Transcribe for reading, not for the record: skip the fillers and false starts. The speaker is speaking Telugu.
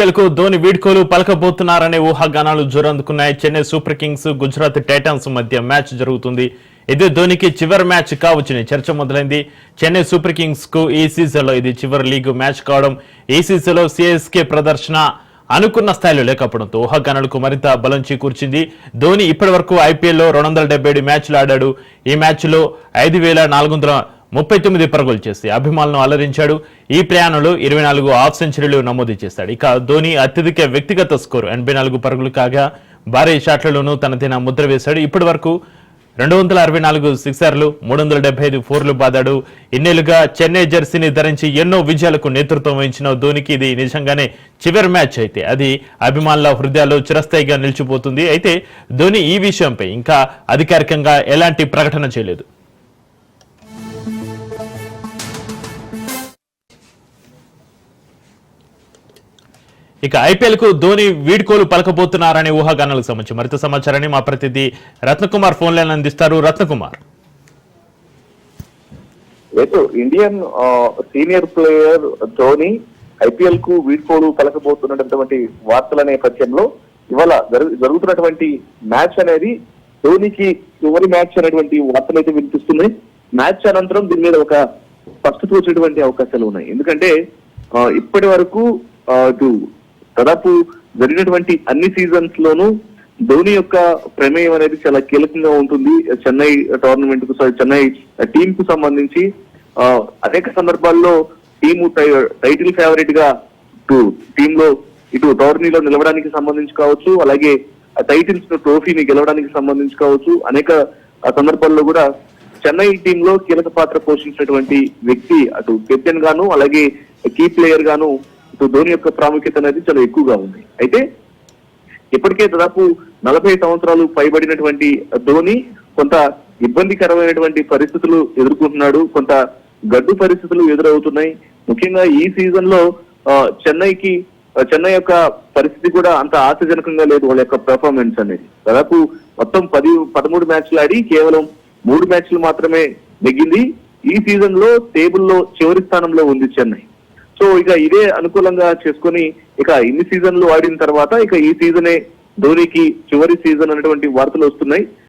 ఐపీఎల్ కు ధోని వీడ్కోలు పలకబోతున్నారనే ఊహాగానాలు జోరందుకున్నాయి. Chennai super kings Gujarat titans మధ్య మ్యాచ్ జరుగుతుంది. ఇది ధోనికి చివరి మ్యాచ్ కావచ్చని చర్చ మొదలైంది. చెన్నై సూపర్ కింగ్స్ కు ఈ సీజన్ లో ఇది చివరి లీగ్ మ్యాచ్ కావడం, ఈ సీజన్ లో సిఎస్కే ప్రదర్శన అనుకున్న స్థాయిలో లేకపోవడంతో ఊహాగానాలకు మరింత బలం చేకూర్చింది. ధోని ఇప్పటి వరకు ఐపీఎల్ లో 277 మ్యాచ్లు ఆడాడు. ఈ మ్యాచ్ లో 5439 పరుగులు చేసి అభిమానులను అలరించాడు. ఈ ప్రయాణంలో 24 హాఫ్ సెంచరీలు నమోదు చేశాడు. ఇక ధోని అత్యధిక వ్యక్తిగత స్కోరు 84 పరుగులు కాగా భారీ షాట్లలోనూ తనదైన ముద్ర వేశాడు. ఇప్పటి వరకు 264 సిక్సర్లు, 375 ఫోర్లు బాదాడు. ఇన్నేళ్లుగా చెన్నై జెర్సీని ధరించి ఎన్నో విజయాలకు నేతృత్వం వహించిన ధోనికి ఇది నిజంగానే చివరి మ్యాచ్ అయితే అది అభిమానుల హృదయాల్లో చిరస్థాయిగా నిలిచిపోతుంది. అయితే ధోని ఈ విషయంపై ఇంకా అధికారికంగా ఎలాంటి ప్రకటన చేయలేదు. ఇక ఐపీఎల్ కు ధోని వీడ్కోలు పలకబోతున్నారనే ఊహాగానాలకు సంబంధించి మరింత సమాచారాన్ని మా ప్రతినిధి రత్నకుమార్ ఫోన్ లైన్ అందిస్తారు. Ratnakumar, Indian senior player Dhoni IPL కు వీడ్కోలు పలకబోతున్నటువంటి వార్తల నేపథ్యంలో ఇవాళ జరుగుతున్నటువంటి మ్యాచ్ అనేది ధోనికి చివరి మ్యాచ్ అనేటువంటి వార్తలు అయితే వినిపిస్తున్నాయి. మ్యాచ్ అనంతరం దీని మీద ఒక స్పష్టత వచ్చేటువంటి అవకాశాలు ఉన్నాయి. ఎందుకంటే ఇప్పటి వరకు దాదాపు జరిగినటువంటి అన్ని సీజన్స్ లోనూ ధోని యొక్క ప్రమేయం అనేది చాలా కీలకంగా ఉంటుంది. చెన్నై టోర్నమెంట్ కు చెన్నై టీమ్ కు సంబంధించి అనేక సందర్భాల్లో టీము టైటిల్ ఫేవరెట్ గా టీమ్ లో ఇటు టోర్నీలో నిలవడానికి సంబంధించి కావచ్చు, అలాగే టైటిల్స్ ట్రోఫీని గెలవడానికి సంబంధించి కావచ్చు, అనేక సందర్భాల్లో కూడా చెన్నై టీమ్ లో కీలక పాత్ర పోషించినటువంటి వ్యక్తి అటు కెప్టెన్ గాను అలాగే కీ ప్లేయర్ గాను ధోని యొక్క ప్రాముఖ్యత అనేది చాలా ఎక్కువగా ఉంది. అయితే ఇప్పటికే దాదాపు 40 సంవత్సరాలు పైబడినటువంటి ధోని కొంత ఇబ్బందికరమైనటువంటి పరిస్థితులు ఎదుర్కొంటున్నాడు. కొంత గడ్డు పరిస్థితులు ఎదురవుతున్నాయి. ముఖ్యంగా ఈ సీజన్ లో చెన్నై యొక్క పరిస్థితి కూడా అంత ఆశాజనకంగా లేదు. వాళ్ళ యొక్క పెర్ఫార్మెన్స్ అనేది దాదాపు మొత్తం 13 మ్యాచ్లు ఆడి కేవలం 3 మ్యాచ్లు మాత్రమే నెగ్గింది. ఈ సీజన్ లో టేబుల్లో చివరి స్థానంలో ఉంది చెన్నై. సో ఇక ఇదే అనుకూలంగా చేసుకుని ఇక ఇన్ని సీజన్లు ఆడిన తర్వాత ఇక ఈ సీజనే ధోనికి చివరి సీజన్ అనేటువంటి వార్తలు వస్తున్నాయి.